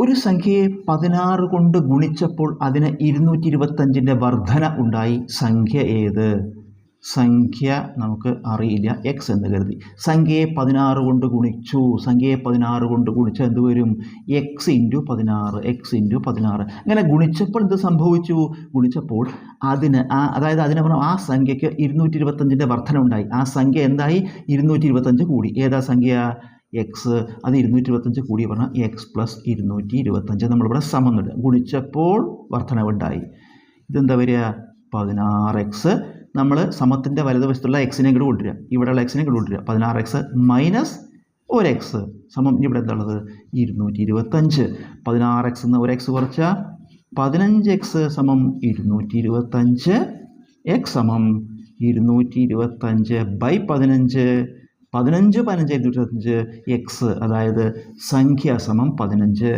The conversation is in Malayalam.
ഒരു സംഖ്യയെ 16 കൊണ്ട് ഗുണിച്ചപ്പോൾ അതിന് 225ൻ്റെ വർധന ഉണ്ടായി. സംഖ്യ ഏത്? സംഖ്യ നമുക്ക് അറിയില്ല, എക്സ് എന്ന് കരുതി. സംഖ്യയെ 16 കൊണ്ട് ഗുണിച്ചു. സംഖ്യയെ 16 കൊണ്ട് ഗുണിച്ചാൽ എന്ത് വരും? X into 16, X into 16. അങ്ങനെ ഗുണിച്ചപ്പോൾ എന്ത് സംഭവിച്ചു? ഗുണിച്ചപ്പോൾ അതിന് അതായത് അതിനെ പറഞ്ഞാൽ ആ സംഖ്യയ്ക്ക് 225ൻ്റെ വർധന ഉണ്ടായി. ആ സംഖ്യ എന്തായി? 225 കൂടി. ഏതാ സംഖ്യ? എക്സ്. അത് 225 കൂടി പറഞ്ഞാൽ എക്സ് പ്ലസ് 225 നമ്മളിവിടെ സമം ഇടുക. ഗുണിച്ചപ്പോൾ വർധനവുണ്ടായി. ഇതെന്താ വരിക? 16x. നമ്മൾ സമത്തിൻ്റെ വലതുവശത്തുള്ള എക്സിനെ ഇങ്ങോട്ട് കൊണ്ടുവരിക, ഇവിടെയുള്ള എക്സിനെ ഇങ്ങോട്ട് കൊണ്ടുവരിക. 16x മൈനസ് 1x സമം ഇവിടെ എന്താ ഉള്ളത്? 225. 16x എന്ന് 1x കുറച്ചാൽ 15x സമം 225. എക്സ് സമം 225 ബൈ 15. 15 225 എക്സ്, അതായത് സംഖ്യ സമം 15.